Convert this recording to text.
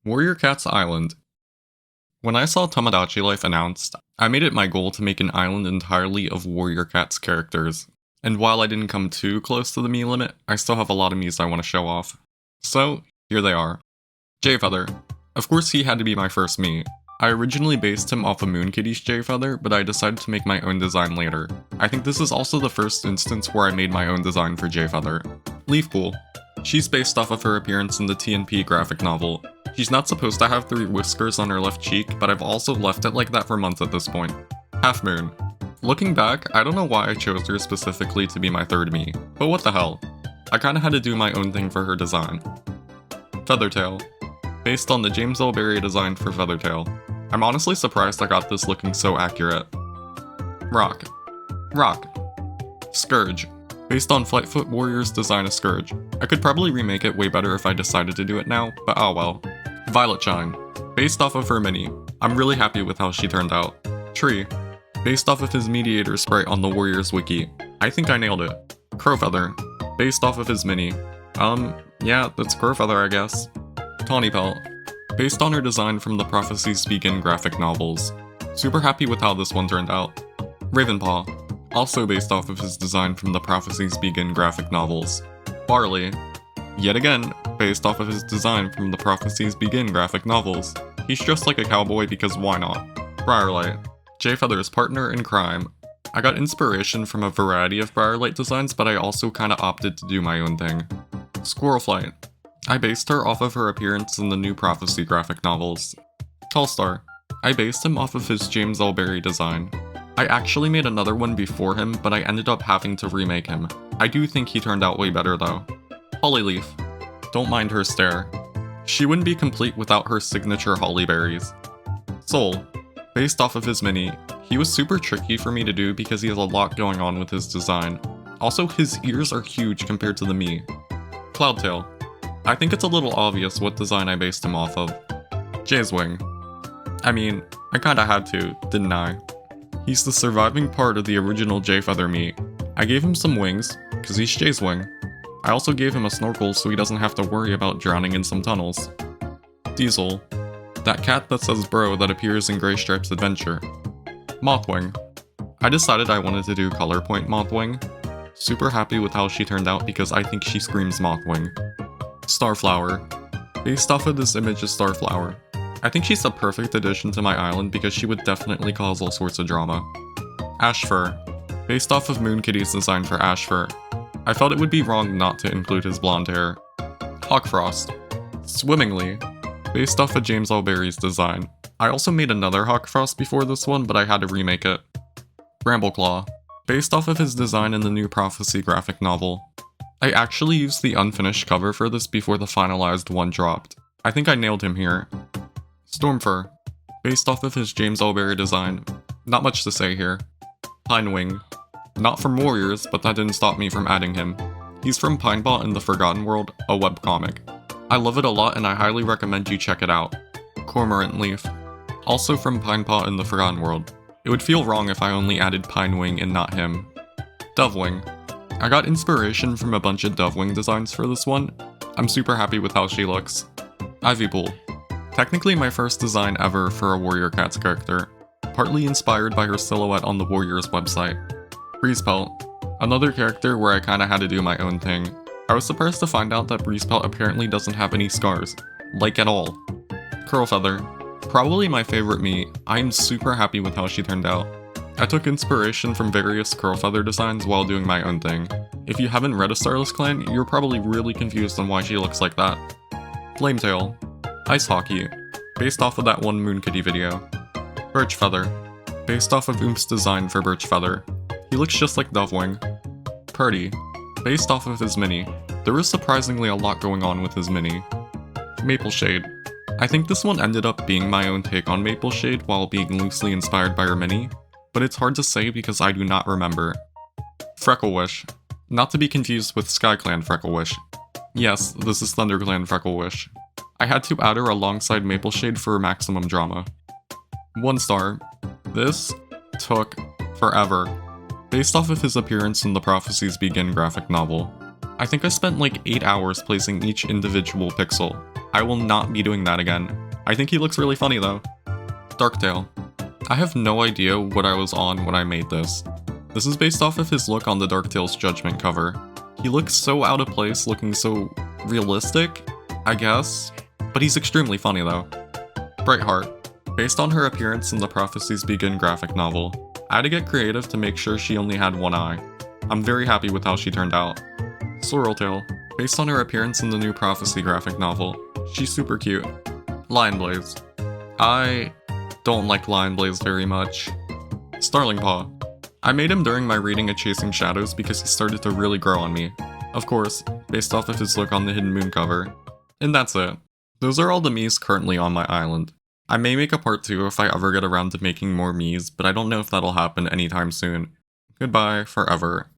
Warrior Cat's Island. When I saw Tomodachi Life announced, I made it my goal to make an island entirely of Warrior Cat's characters. And while I didn't come too close to the Mii limit, I still have a lot of Miis I want to show off. So, here they are. J-Feather. Of course he had to be my first Mii. I originally based him off of Moon Kitty's J-Feather, but I decided to make my own design later. I think this is also the first instance where I made my own design for J-Feather. Leafpool. She's based off of her appearance in the TNP graphic novel. She's not supposed to have 3 whiskers on her left cheek, but I've also left it like that for months at this point. Half Moon. Looking back, I don't know why I chose her specifically to be my third Mii, but what the hell. I kinda had to do my own thing for her design. Feathertail. Based on the James L. Barry design for Feathertail. I'm honestly surprised I got this looking so accurate. Rock. Scourge. Based on Flightfoot Warrior's design of Scourge. I could probably remake it way better if I decided to do it now, but oh well. Violet Shine. Based off of her mini. I'm really happy with how she turned out. Tree. Based off of his Mediator sprite on the Warriors wiki. I think I nailed it. Crowfeather. Based off of his mini. Yeah, that's Crowfeather I guess. Tawny Pelt. Based on her design from the Prophecies Begin graphic novels. Super happy with how this one turned out. Ravenpaw. Also based off of his design from the Prophecies Begin graphic novels. Barley. Yet again, based off of his design from the Prophecies Begin graphic novels. He's just like a cowboy because why not? Briarlight. J-Feather's partner in crime. I got inspiration from a variety of Briarlight designs, but I also kinda opted to do my own thing. Squirrelflight. I based her off of her appearance in the new Prophecy graphic novels. Tallstar. I based him off of his James L. Barry design. I actually made another one before him, but I ended up having to remake him. I do think he turned out way better though. Hollyleaf. Don't mind her stare. She wouldn't be complete without her signature holly berries. Soul. Based off of his mini. He was super tricky for me to do because he has a lot going on with his design. Also, his ears are huge compared to the Mii. Cloudtail. I think it's a little obvious what design I based him off of. Jay's Wing. I mean, I kinda had to, didn't I? He's the surviving part of the original J-Feather Mii. I gave him some wings, cause he's Jay's Wing. I also gave him a snorkel so he doesn't have to worry about drowning in some tunnels. Diesel. That cat that says bro that appears in Grey Stripe's adventure. Mothwing. I decided I wanted to do Color Point Mothwing. Super happy with how she turned out because I think she screams Mothwing. Starflower. Based off of this image of Starflower. I think she's a perfect addition to my island because she would definitely cause all sorts of drama. Ashfur. Based off of Moon Kitty's design for Ashfur. I felt it would be wrong not to include his blonde hair. Hawkfrost. Swimmingly. Based off of James L. Barry's design. I also made another Hawkfrost before this one, but I had to remake it. Brambleclaw. Based off of his design in the new Prophecy graphic novel. I actually used the unfinished cover for this before the finalized one dropped. I think I nailed him here. Stormfur. Based off of his James L. Barry design. Not much to say here. Pinewing. Not from Warriors, but that didn't stop me from adding him. He's from Pinebot in the Forgotten World, a webcomic. I love it a lot and I highly recommend you check it out. Cormorant Leaf. Also from Pinepaw in the Forgotten World. It would feel wrong if I only added Pinewing and not him. Dovewing. I got inspiration from a bunch of Dovewing designs for this one. I'm super happy with how she looks. Ivypool. Technically my first design ever for a Warrior Cat's character. Partly inspired by her silhouette on the Warriors website. Breezepelt. Another character where I kinda had to do my own thing. I was surprised to find out that Breezepelt apparently doesn't have any scars. Like at all. Curlfeather. Probably my favorite Mii. I'm super happy with how she turned out. I took inspiration from various Curlfeather designs while doing my own thing. If you haven't read A Starless Clan, you're probably really confused on why she looks like that. Flametail. Ice Hockey. Based off of that one Moon Kitty video. Birchfeather. Based off of Oomp's design for Birchfeather. He looks just like Dovewing. Purdy. Based off of his mini. There is surprisingly a lot going on with his mini. Mapleshade. I think this one ended up being my own take on Mapleshade while being loosely inspired by her mini, but it's hard to say because I do not remember. Frecklewish. Not to be confused with SkyClan Frecklewish. Yes, this is ThunderClan Frecklewish. I had to add her alongside Mapleshade for maximum drama. 1 star. This took forever. Based off of his appearance in the Prophecies Begin graphic novel. I think I spent like 8 hours placing each individual pixel. I will not be doing that again. I think he looks really funny though. Darktail. I have no idea what I was on when I made this. This is based off of his look on the Darktail's Judgment cover. He looks so out of place, looking so realistic, I guess, but he's extremely funny though. Brightheart. Based on her appearance in the Prophecies Begin graphic novel, I had to get creative to make sure she only had one eye. I'm very happy with how she turned out. Swirltail. Based on her appearance in the new Prophecy graphic novel, she's super cute. Lionblaze. I don't like Lionblaze very much. Starling Paw. I made him during my reading of Chasing Shadows because he started to really grow on me. Of course, based off of his look on the Hidden Moon cover. And that's it. Those are all the Miis currently on my island. I may make a part 2 if I ever get around to making more Miis, but I don't know if that'll happen anytime soon. Goodbye, forever.